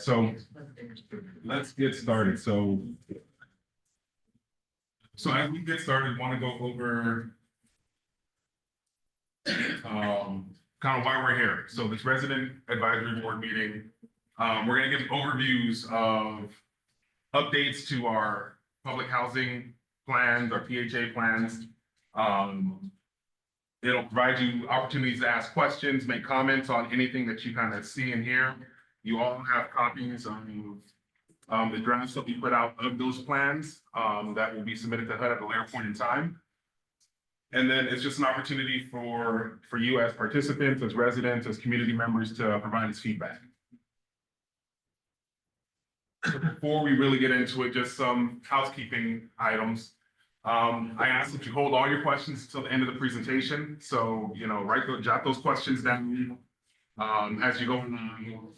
So let's get started. So as we get started, want to go over kind of why we're here. So this resident advisory board meeting, we're going to give overviews of updates to our public housing plans, our PHA plans. It'll provide you opportunities to ask questions, make comments on anything that you kind of see and hear. You all have copies of the drafts that we put out of those plans that will be submitted to HUD at a later point in time. And then it's just an opportunity for you as participants, as residents, as community members to provide us feedback. Before we really get into it, just some housekeeping items. I ask that you hold all your questions until the end of the presentation. So, jot those questions down as you go along.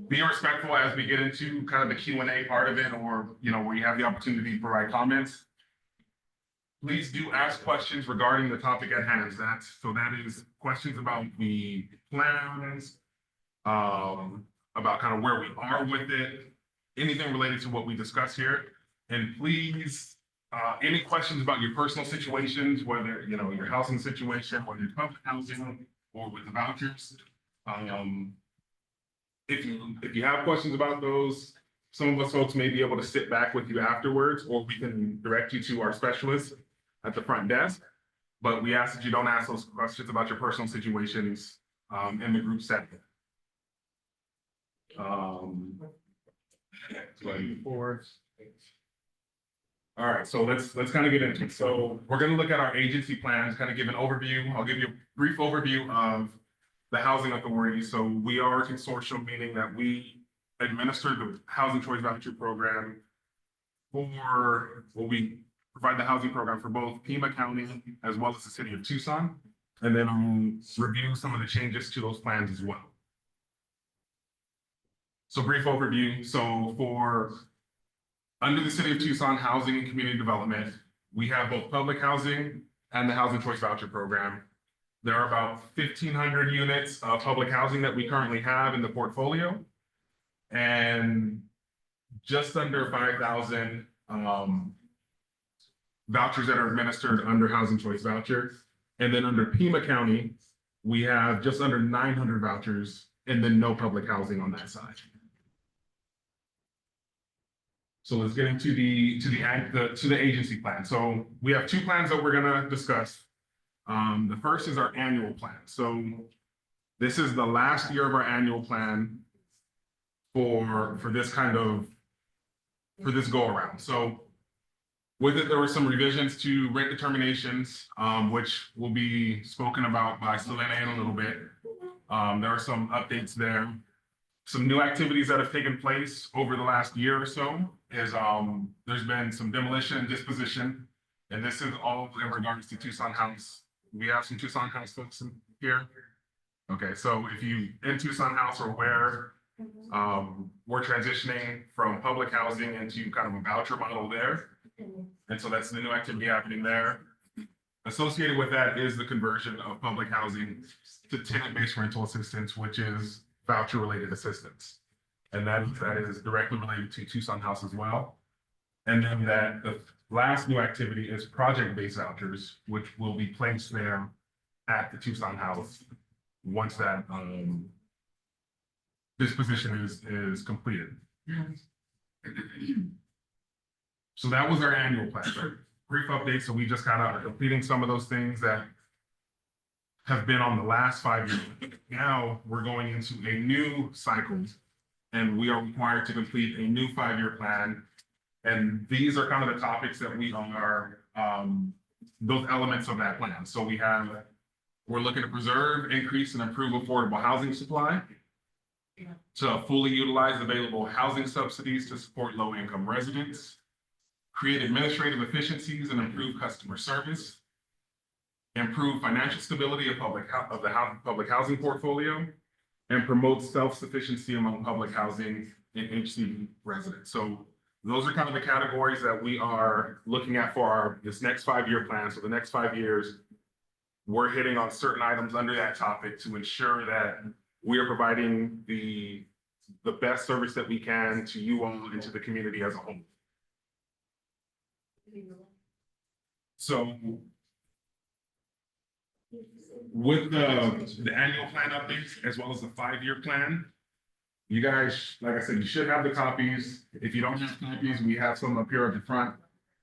Be respectful as we get into kind of the Q&A part of it, or, where you have the opportunity to provide comments. Please do ask questions regarding the topic at hand. That is questions about the plans, about kind of where we are with it, anything related to what we discuss here. And please, any questions about your personal situations, whether, your housing situation, whether it's public housing or with the vouchers. If you have questions about those, some of us folks may be able to sit back with you afterwards, or we can direct you to our specialists at the front desk. But we ask that you don't ask those questions about your personal situations in the group setting. All right, so let's kind of get into it. So we're going to look at our agency plans, kind of give an overview. I'll give you a brief overview of the housing authority. So we are a consortium, meaning that we administer the Housing Choice Voucher Program we provide the housing program for both Pima County as well as the city of Tucson, and then review some of the changes to those plans as well. So brief overview. So under the city of Tucson Housing and Community Development, we have both public housing and the Housing Choice Voucher Program. There are about 1,500 units of public housing that we currently have in the portfolio, and just under 5,000 vouchers that are administered under Housing Choice Voucher. And then under Pima County, we have just under 900 vouchers, and then no public housing on that side. So let's get into the agency plan. So we have two plans that we're gonna discuss. The first is our annual plan. So this is the last year of our annual plan for this go around. So with it, there were some revisions to rent determinations, which will be spoken about by Selena in a little bit. There are some updates there. Some new activities that have taken place over the last year or so is there's been some demolition and disposition, and this is all in regards to Tucson House. We have some Tucson House folks in here. Okay, so if you in Tucson House are aware, we're transitioning from public housing into kind of a voucher model there. And so that's the new activity happening there. Associated with that is the conversion of public housing to tenant-based rental assistance, which is voucher-related assistance. And that is directly related to Tucson House as well. And then the last new activity is project-based vouchers, which will be placed there at the Tucson House once that disposition is completed. So that was our annual plan. Brief update. So we just kind of are completing some of those things that have been on the last 5 years. Now we're going into a new cycle, and we are required to complete a new 5-year plan. And these are kind of the topics that we are, those elements of that plan. So we're looking to preserve, increase, and improve affordable housing supply, to fully utilize available housing subsidies to support low-income residents, create administrative efficiencies and improve customer service, improve financial stability of the public housing portfolio, and promote self-sufficiency among public housing and HCV residents. So those are kind of the categories that we are looking at for this next 5-year plan. So the next 5 years, we're hitting on certain items under that topic to ensure that we are providing the the best service that we can to you all and to the community as a whole. So with the annual plan updates as well as the 5-year plan, you guys, like I said, you should have the copies. If you don't have copies, we have some up here at the front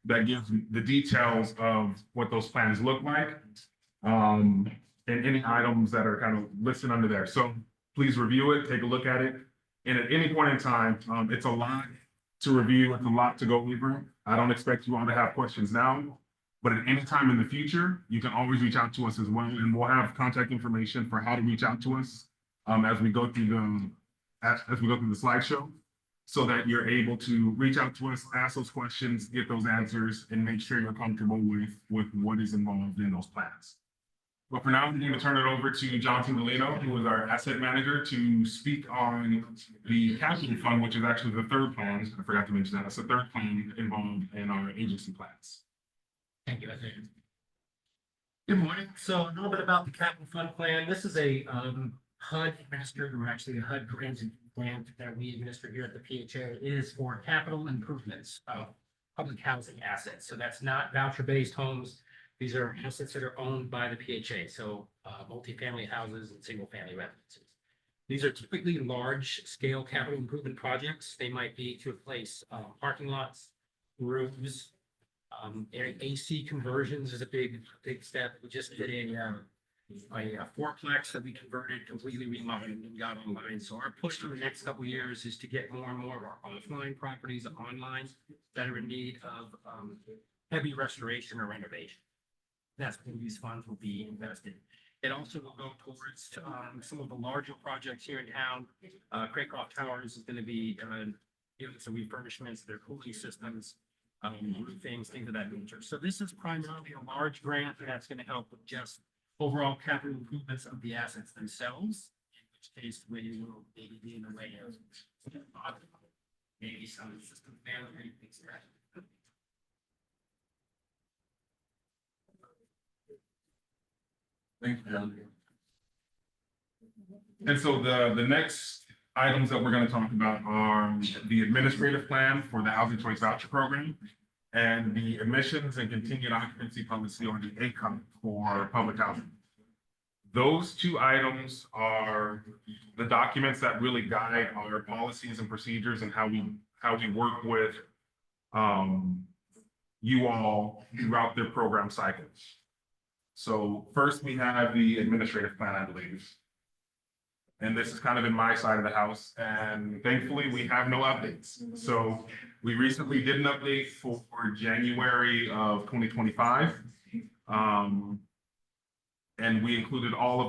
that gives the details of what those plans look like. And any items that are kind of listed under there. So please review it, take a look at it. And at any point in time, it's a lot to review, it's a lot to go over. I don't expect you all to have questions now, but at any time in the future, you can always reach out to us as well. And we'll have contact information for how to reach out to us as we go through as we go through the slideshow, so that you're able to reach out to us, ask those questions, get those answers, and make sure you're comfortable with what is involved in those plans. But for now, I'm going to turn it over to Jonathan Delano, who is our asset manager, to speak on the capital fund, which is actually the third plan. I forgot to mention that. It's the third plan involved in our agency plans. Thank you. Good morning. So a little bit about the capital fund plan. This is a HUD administered, or actually a HUD granted grant that we administer here at the PHA. It is for capital improvements of public housing assets. So that's not voucher-based homes. These are assets that are owned by the PHA, so multifamily houses and single-family residences. These are typically large-scale capital improvement projects. They might be to replace parking lots, roofs, AC conversions is a big step. We just did a fourplex that we converted, completely remodeled and got online. So our push for the next couple of years is to get more and more of our offline properties online that are in need of heavy restoration or renovation. That's when these funds will be invested. It also will go towards some of the larger projects here in town. Craycroft Towers is going to be doing some refurbishments, their cooling systems, roofings, things of that nature. So this is primarily a large grant that's going to help with just overall capital improvements of the assets themselves, in which case we will maybe be in the way of maybe some system failure, things like that. Thank you, John. And so the next items that we're going to talk about are the administrative plan for the Housing Choice Voucher Program and the admissions and continued occupancy policy, or the ACOP, for public housing. Those two items are the documents that really guide our policies and procedures and how we work with you all throughout their program cycles. So first we have the administrative plan, I believe. And this is kind of in my side of the house, and thankfully we have no updates. So we recently did an update for January of 2025. And we included all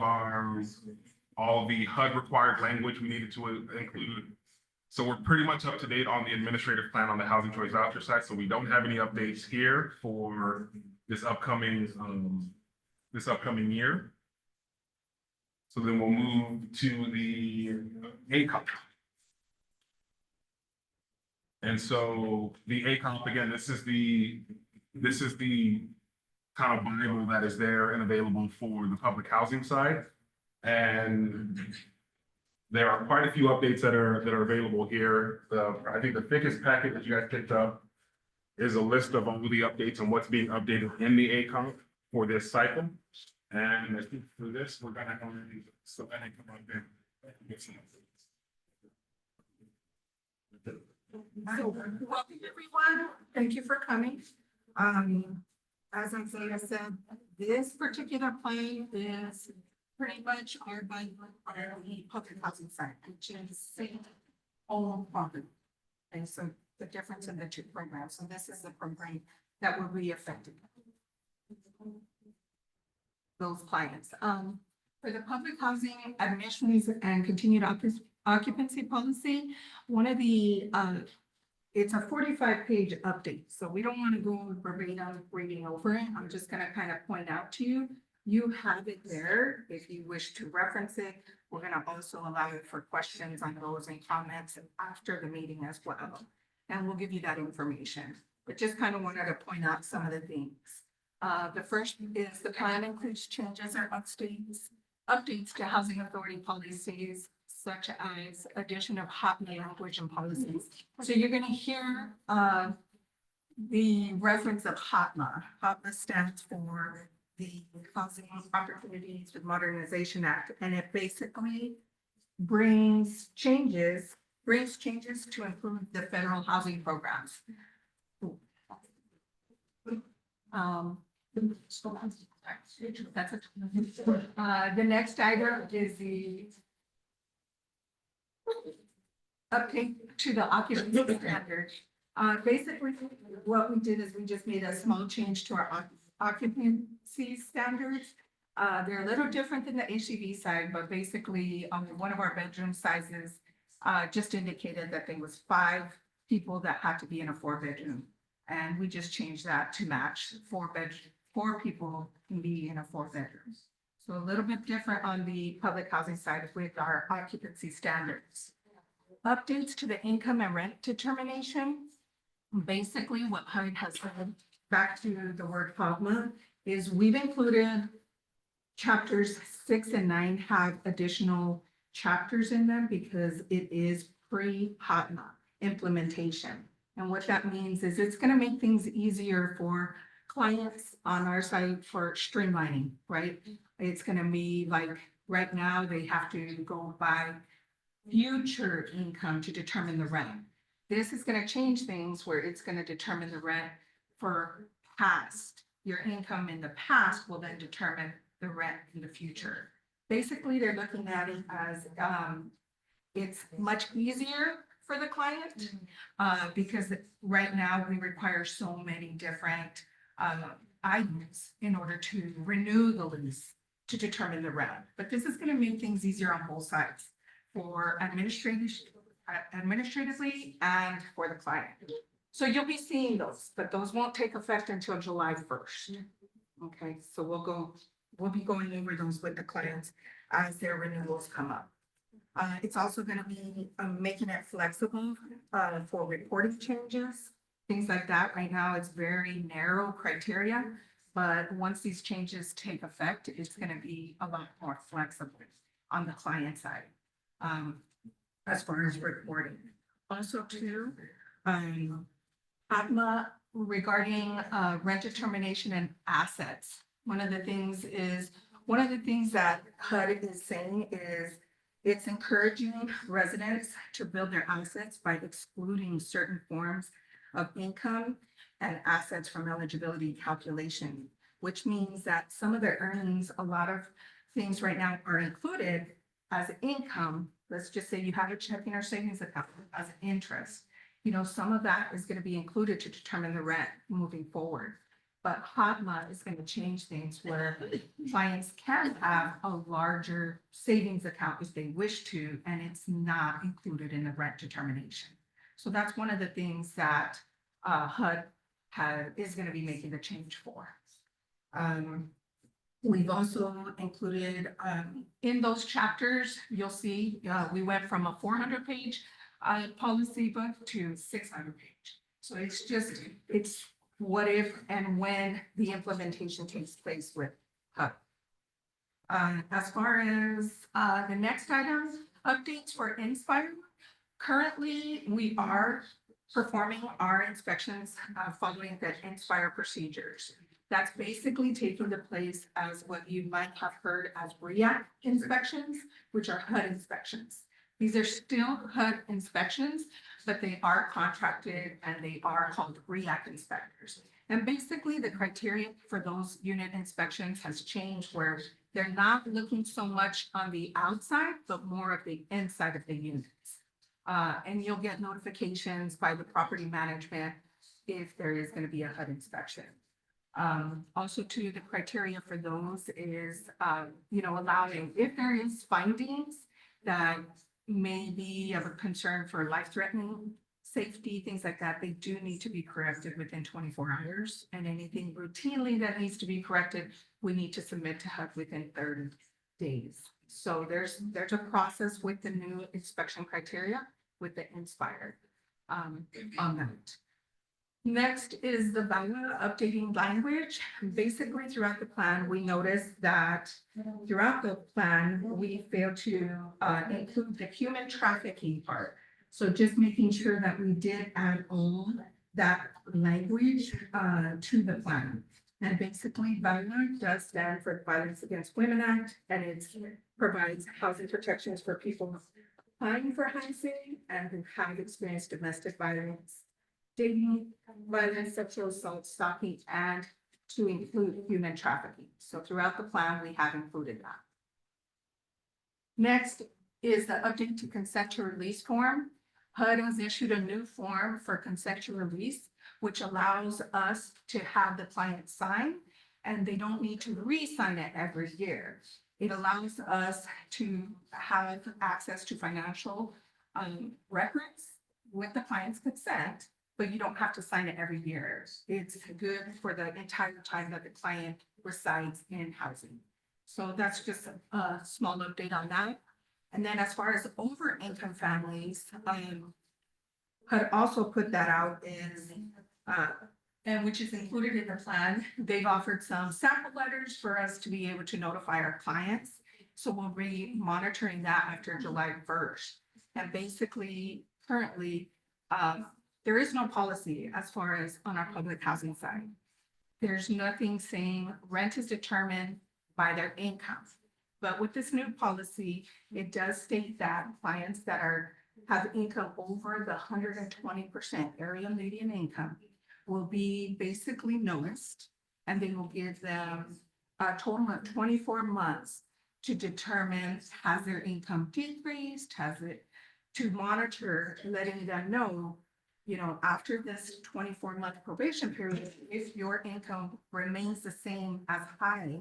the HUD required language we needed to include. So we're pretty much up to date on the administrative plan on the Housing Choice Voucher side. So we don't have any updates here for this upcoming year. So then we'll move to the ACOP. And so the ACOP, again, this is the kind of Bible that is there and available for the public housing side. And there are quite a few updates that are available here. I think the thickest packet that you guys picked up is a list of all the updates and what's being updated in the ACOP for this cycle. And I think for this, we're gonna come on there. Welcome, everyone. Thank you for coming. As Isaiah said, this particular plan is pretty much our public housing side, which is same own property. And so the difference in the two programs. So this is the program that will be affected. Those plans. For the public housing admissions and continued occupancy policy, one of the it's a 45-page update, so we don't want to go verbatim reading over it. I'm just going to kind of point out to you. You have it there if you wish to reference it. We're going to also allow you for questions on those and comments after the meeting as well. And we'll give you that information. But just kind of wanted to point out some of the things. The first is the plan includes changes or updates to housing authority policies, such as addition of HOTMA language and policies. So you're gonna hear, the reference of HOTMA. HOTMA stands for the Housing Opportunities with Modernization Act, and it basically brings changes to include the federal housing programs. That's it. The next item is the update to the occupancy standard. Basically, what we did is we just made a small change to our occupancy standards. They're a little different than the HGV side, but basically, one of our bedroom sizes just indicated that there was 5 people that had to be in a 4-bedroom. And we just changed that to match 4 people can be in a 4-bedroom. So a little bit different on the public housing side with our occupancy standards. Updates to the income and rent determination. Basically, what HUD has said, back to the word HOTMA, is we've included chapters 6 and 9 have additional chapters in them because it is pre-HOTMA implementation. And what that means is it's going to make things easier for clients on our side for streamlining, right? It's going to be like right now they have to go by future income to determine the rent. This is going to change things where it's going to determine the rent for past. Your income in the past will then determine the rent in the future. Basically, they're looking at it as it's much easier for the client because right now we require so many different items in order to renew the lease to determine the rent. But this is going to make things easier on both sides for administratively and for the client. So you'll be seeing those, but those won't take effect until July 1st. Okay, so we'll be going over those with the clients as their renewals come up. It's also going to be making it flexible for reporting changes, things like that. Right now, it's very narrow criteria, but once these changes take effect, it's going to be a lot more flexible on the client side as far as reporting. Also, too, HOTMA regarding rent determination and assets. One of the things that HUD is saying is it's encouraging residents to build their assets by excluding certain forms of income and assets from eligibility calculation, which means that some of their earnings, a lot of things right now are included as income. Let's just say you have a checking or savings account as an interest. You know, some of that is going to be included to determine the rent moving forward. But HOTMA is going to change things where clients can have a larger savings account if they wish to, and it's not included in the rent determination. So that's one of the things that HUD is going to be making the change for. We've also included in those chapters, you'll see we went from a 400-page policy book to 600 page. So it's what if and when the implementation takes place with HUD. As far as the next item, updates for Inspire. Currently, we are performing our inspections following the Inspire procedures. That's basically taking the place as what you might have heard as REACT inspections, which are HUD inspections. These are still HUD inspections, but they are contracted and they are called REACT inspectors. And basically the criteria for those unit inspections has changed where they're not looking so much on the outside, but more of the inside of the units. And you'll get notifications by the property management if there is going to be a HUD inspection. Also too, the criteria for those is, allowing, if there is findings that may be of a concern for life-threatening safety, things like that, they do need to be corrected within 24 hours. And anything routinely that needs to be corrected, we need to submit to HUD within 30 days. So there's a process with the new inspection criteria with the Inspire on that. Next is the VAWA updating language. Basically, throughout the plan, we noticed that throughout the plan, we failed to include the human trafficking part. So just making sure that we did add on that language to the plan. And basically, VAWA does stand for Violence Against Women Act, and it provides housing protections for people applying for housing and who have experienced domestic violence, dating, violence, sexual assault, stalking, and to include human trafficking. So throughout the plan, we have included that. Next is the update to consent to release form. HUD has issued a new form for consent to release, which allows us to have the client sign, and they don't need to re-sign it every year. It allows us to have access to financial records with the client's consent, but you don't have to sign it every year. It's good for the entire time that the client resides in housing. So that's just a small update on that. And then as far as over income families, HUD also put that out in, and which is included in the plan. They've offered some sample letters for us to be able to notify our clients. So we'll be monitoring that after July 1st. And basically, currently, there is no policy as far as on our public housing side. There's nothing saying rent is determined by their income. But with this new policy, it does state that clients that have income over the 120% area median income will be basically noticed, and they will give them a total of 24 months to determine has their income decreased, to monitor, letting them know, you know, after this 24-month probation period, if your income remains the same as high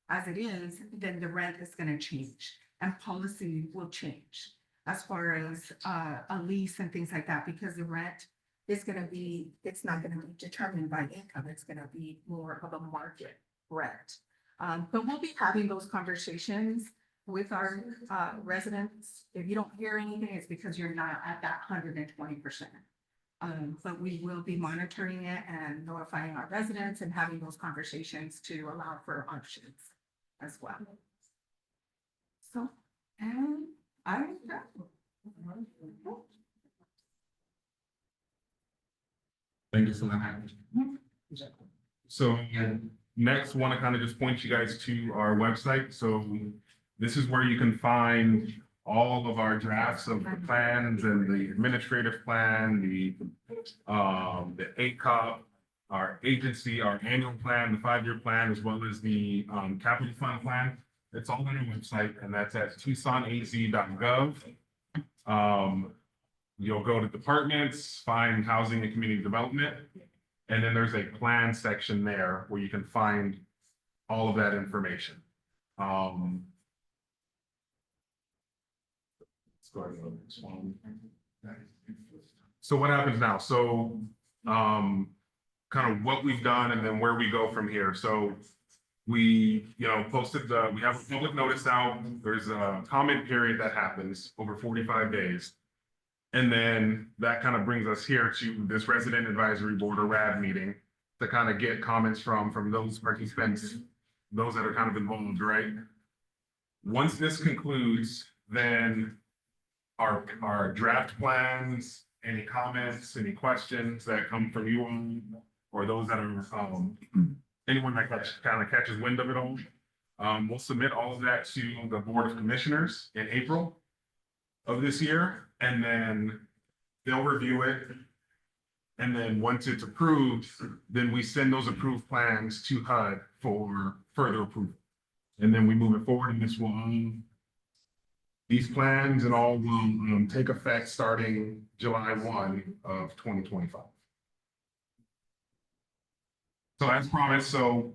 as it is, then the rent is going to change and policy will change as far as a lease and things like that, because the rent is going to be, it's not going to be determined by income. It's going to be more of a market rent. But we'll be having those conversations with our residents. If you don't hear anything, it's because you're not at that 120%. But we will be monitoring it and notifying our residents and having those conversations to allow for options as well. So, and I. Thank you for that. So next, want to kind of just point you guys to our website. So this is where you can find all of our drafts of the plans and the administrative plan, the ACOP, our agency, our annual plan, the 5-year plan, as well as the capital fund plan. It's all on our website, and that's at TucsonAZ.gov. You'll go to departments, find housing and community development, and then there's a plan section there where you can find all of that information. Let's go ahead and go to this one. So what happens now? So kind of what we've done and then where we go from here. So we, we have a public notice out. There's a comment period that happens over 45 days. And then that kind of brings us here to this resident advisory board or RAB meeting to kind of get comments from those participants, those that are kind of involved, right? Once this concludes, then our draft plans, any comments, any questions that come from you all, or those that are anyone that kind of catches wind of it all, we'll submit all of that to the Board of Commissioners in April of this year, and then they'll review it. And then once it's approved, then we send those approved plans to HUD for further approval. And then we move it forward, and this will these plans and all will take effect starting July 1 of 2025. So as promised, so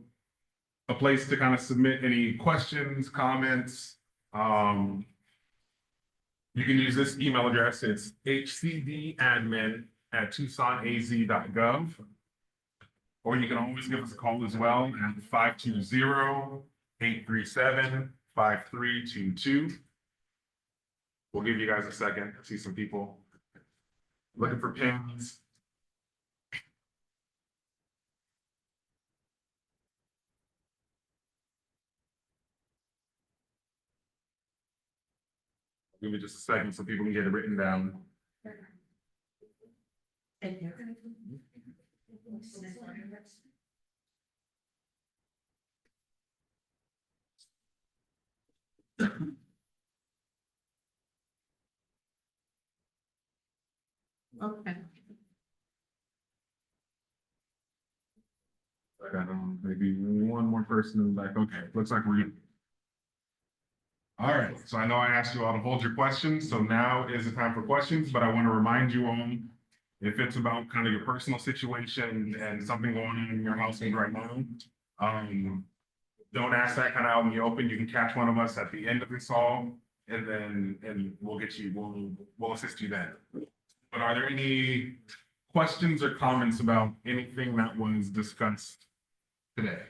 a place to kind of submit any questions, comments. You can use this email address. It's hcdadmin@TucsonAZ.gov. Or you can always give us a call as well at 520-837-5322. We'll give you guys a second. I see some people looking for pins. Give me just a second so people can get it written down. Okay. I got maybe one more person in the back. Okay, looks like we're good. All right, so I know I asked you all to hold your questions, so now is the time for questions, but I want to remind you all, if it's about kind of your personal situation and something going on in your household right now, don't ask that kind of out in the open. You can catch one of us at the end of this call, and we'll get you, we'll assist you then. But are there any questions or comments about anything that was discussed today?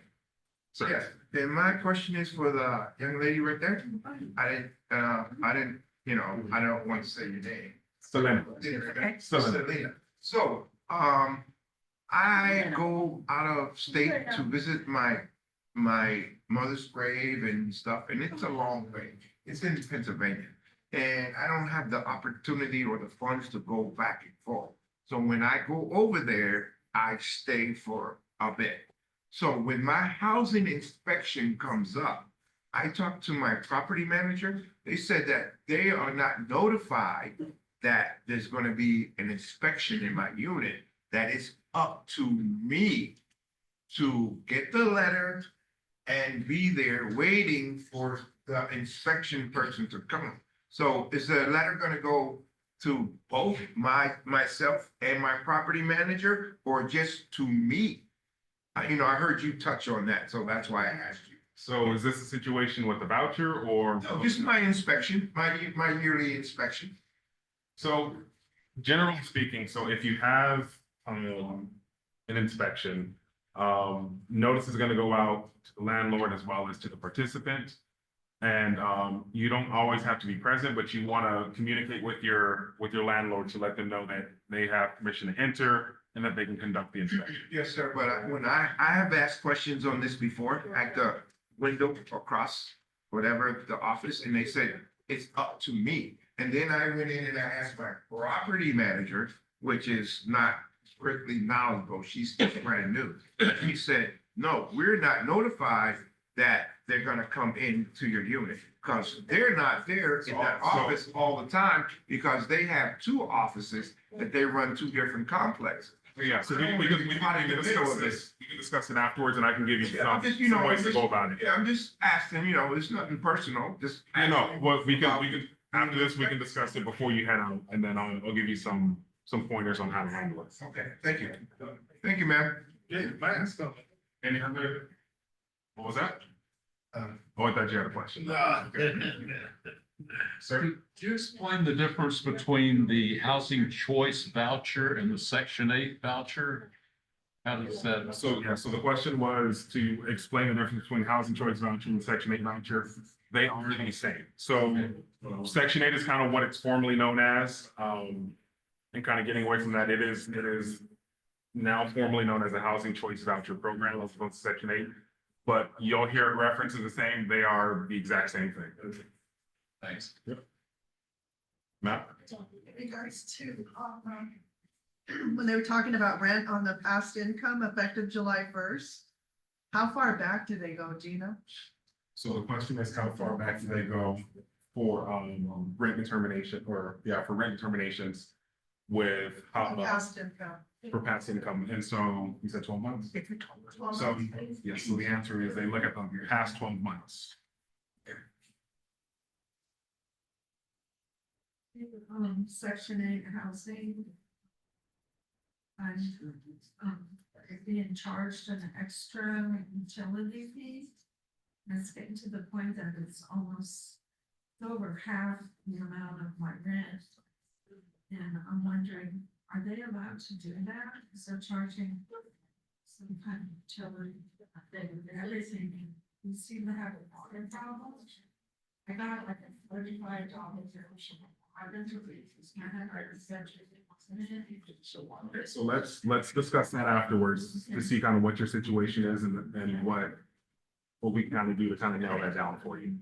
Sir? Yes, then my question is for the young lady right there. I didn't, I don't want to say your name. Selena. Okay. Selena. So, I go out of state to visit my mother's grave and stuff, and it's a long way. It's in Pennsylvania. And I don't have the opportunity or the funds to go back and forth. So when I go over there, I stay for a bit. So when my housing inspection comes up, I talked to my property manager. They said that they are not notified that there's going to be an inspection in my unit, that it's up to me to get the letter and be there waiting for the inspection person to come. So is the letter going to go to both myself and my property manager, or just to me? I heard you touch on that, so that's why I asked you. So is this a situation with the voucher or? No, just my inspection, my yearly inspection. So generally speaking, so if you have an inspection, notice is gonna go out to the landlord as well as to the participant. And you don't always have to be present, but you wanna communicate with your landlord to let them know that they have permission to enter and that they can conduct the inspection. Yes, sir, but when I have asked questions on this before at the window across whatever the office, and they said, it's up to me. And then I went in and I asked my property manager, which is not strictly knowledgeable, she's just brand new. He said, no, we're not notified that they're gonna come into your unit, because they're not there in that office all the time, because they have two offices that they run two different complexes. Yeah, so we can discuss it afterwards, and I can give you Yeah, I'm some just, some ways to go about it. Yeah, I'm just asking, it's nothing personal, just. I know, well, we can, after this, we can discuss it before you head out, and then I'll give you some pointers on how to handle it. Okay, thank you. Thank you, ma'am. Yeah, nice. Any other? What was that? Oh, I thought you had a question. Sir? Could you explain the difference between the housing choice voucher and the Section 8 voucher? How does that? So the question was to explain the difference between housing choice voucher and Section 8 voucher. They are the same. So Section 8 is kind of what it's formerly known as. And kind of getting away from that, it is now formally known as a housing choice voucher program as opposed to Section 8. But you'll hear it referenced as the same. They are the exact same thing. Thanks. Yep. Matt? In regards to, when they were talking about rent on the past income effective July 1st, how far back do they go, Gina? So the question is, how far back do they go for rent determination for rent determinations with Past income. for past income? And so you said 12 months. So yes, so the answer is they look at the past 12 months. Section 8 housing. And, being charged an extra utility fee. And it's getting to the point that it's almost over half the amount of my rent. And I'm wondering, are they allowed to do that? Because they're charging some kind of utility, everything. You seem to have a water problem. I got like a $35 So let's discuss that afterwards to see kind of what your situation is and what we can kind of do to kind of nail that down for you.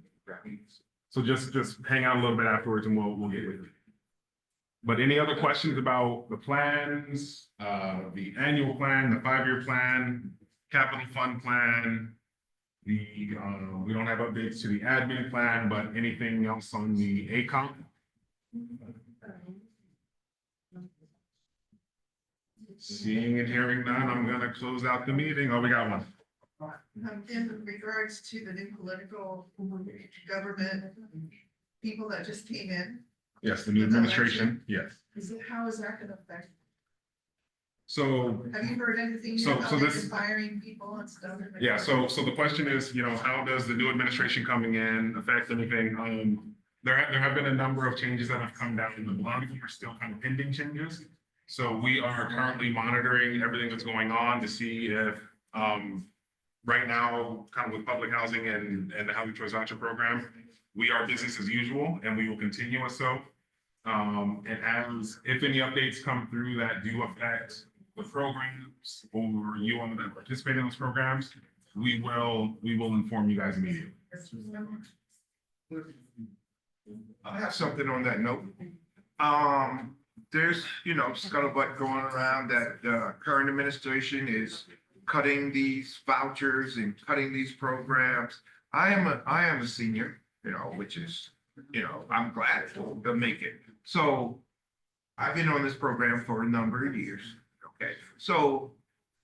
So just hang out a little bit afterwards and we'll get with you. But any other questions about the plans, the annual plan, the 5-year plan, capital fund plan? We don't have updates to the admin plan, but anything else on the ACOM? Seeing and hearing none, I'm gonna close out the meeting. Oh, we got one. In regards to the new political government people that just came in, Yes, the new administration, yes. how is that gonna affect? So, Have you heard anything So- yet about so like this- firing people and stuff? yeah, so the question is, how does the new administration coming in affect anything? There have been a number of changes that have come down, and a lot of them are still kind of pending changes. So we are currently monitoring everything that's going on to see if, right now, kind of with public housing and the Housing Choice Voucher Program, we are business as usual and we will continue as so. And if any updates come through that do affect the programs or you all that participate in those programs, we will inform you guys immediately. I have something on that note. There's, scuttlebutt going around that the current administration is cutting these vouchers and cutting these programs. I am a senior, which is, I'm glad they'll make it. So I've been on this program for a number of years. Okay, so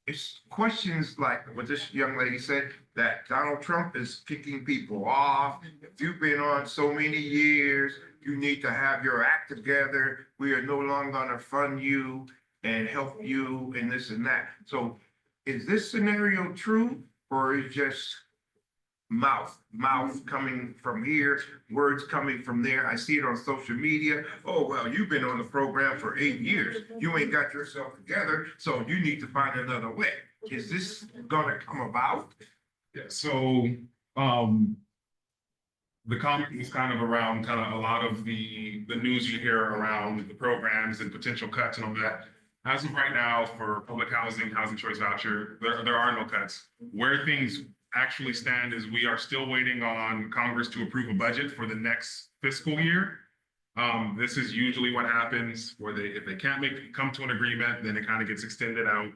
it's questions like what this young lady said, that Donald Trump is kicking people off. If you've been on so many years, you need to have your act together. We are no longer gonna fund you and help you and this and that. So is this scenario true or is just mouth coming from here, words coming from there? I see it on social media. Oh, well, you've been on the program for 8 years. You ain't got yourself together, so you need to find another way. Is this gonna come about? Yeah, so, the comment was kind of around a lot of the news you hear around the programs and potential cuts and all that. As of right now, for public housing, housing choice voucher, there are no cuts. Where things actually stand is we are still waiting on Congress to approve a budget for the next fiscal year. This is usually what happens where if they can't come to an agreement, then it kind of gets extended out.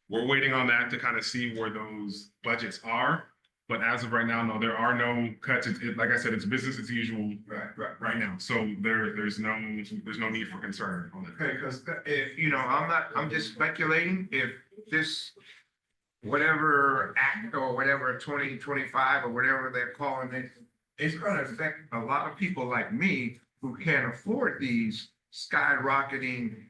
We're waiting on that to kind of see where those budgets are. But as of right now, no, there are no cuts. Like I said, it's business as usual right now. So there's no need for concern on that. Okay, because if, I'm just speculating if this, whatever act or whatever 2025 or whatever they're calling it, it's gonna affect a lot of people like me who can't afford these skyrocketing,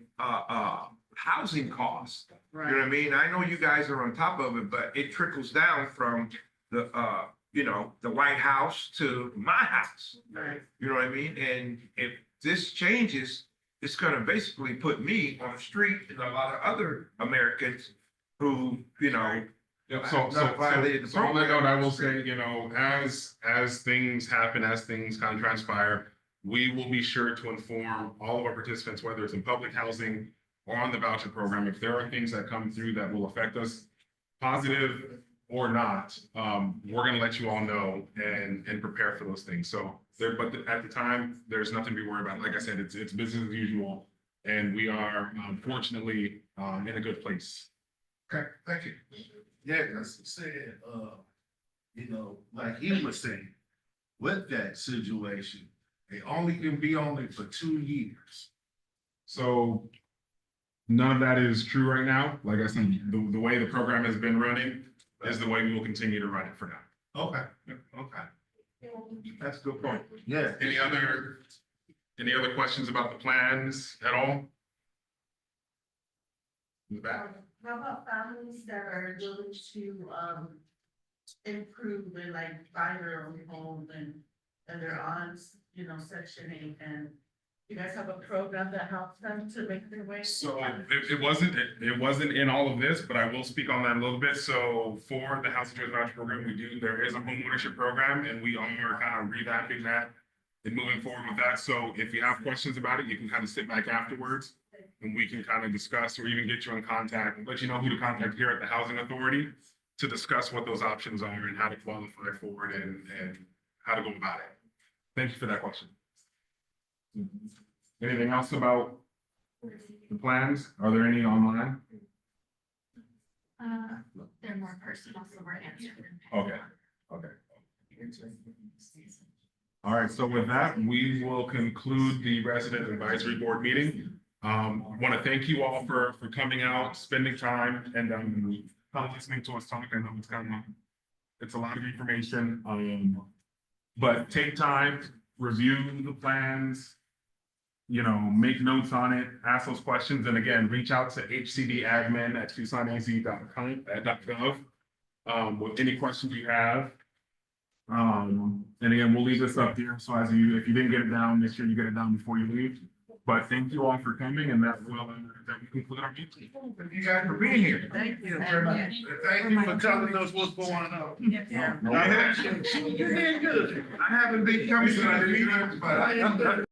housing costs. You know what I mean? I know you guys are on top of it, but it trickles down from the, the White House to my house. Right. You know what I mean? And if this changes, it's gonna basically put me on the street and a lot of other Americans who, Yeah, so not violated the so on that note, I will program. say, as things happen, as things kind of transpire, we will be sure to inform all of our participants, whether it's in public housing or on the voucher program, if there are things that come through that will affect us, positive or not, we're gonna let you all know and prepare for those things. So but at the time, there's nothing to be worried about. Like I said, it's business as usual, and we are fortunately in a good place. Okay, thank you. Yeah, that's saying, like he was saying, with that situation, they only can be only for 2 years. So none of that is true right now. Like I said, the way the program has been running is the way we will continue to run it for now. Okay, okay. That's a good point. Yeah. Any other questions about the plans at all? In the back? How about families that are willing to, improve and like buy their own home and they're on, Section 8 and you guys have a program that helps them to make their way? So it wasn't in all of this, but I will speak on that a little bit. So for the Housing Choice Voucher Program, there is a home ownership program and we are kind of revamping that and moving forward with that. So if you have questions about it, you can kind of sit back afterwards and we can kind of discuss or even get you in contact, let you know who to contact here at the Housing Authority to discuss what those options are and how to qualify for it and how to go about it. Thank you for that question. Anything else about the plans? Are there any online? They're more personal, so we're answering. Okay, okay. All right, so with that, we will conclude the resident advisory board meeting. Want to thank you all for coming out, spending time and listening to us talk. I know it's a lot of information. But take time, review the plans, make notes on it, ask those questions, and again, reach out to hcdadmin@tucsonaz.gov with any questions you have. And again, we'll leave this up here, so if you didn't get it down, make sure you get it down before you leave. But thank you all for coming, and that will conclude our meeting. Thank you guys for being here. Thank you. Very much. And thank you for telling us what's going on. Yeah. You're doing good. I haven't been coming to the meetings, but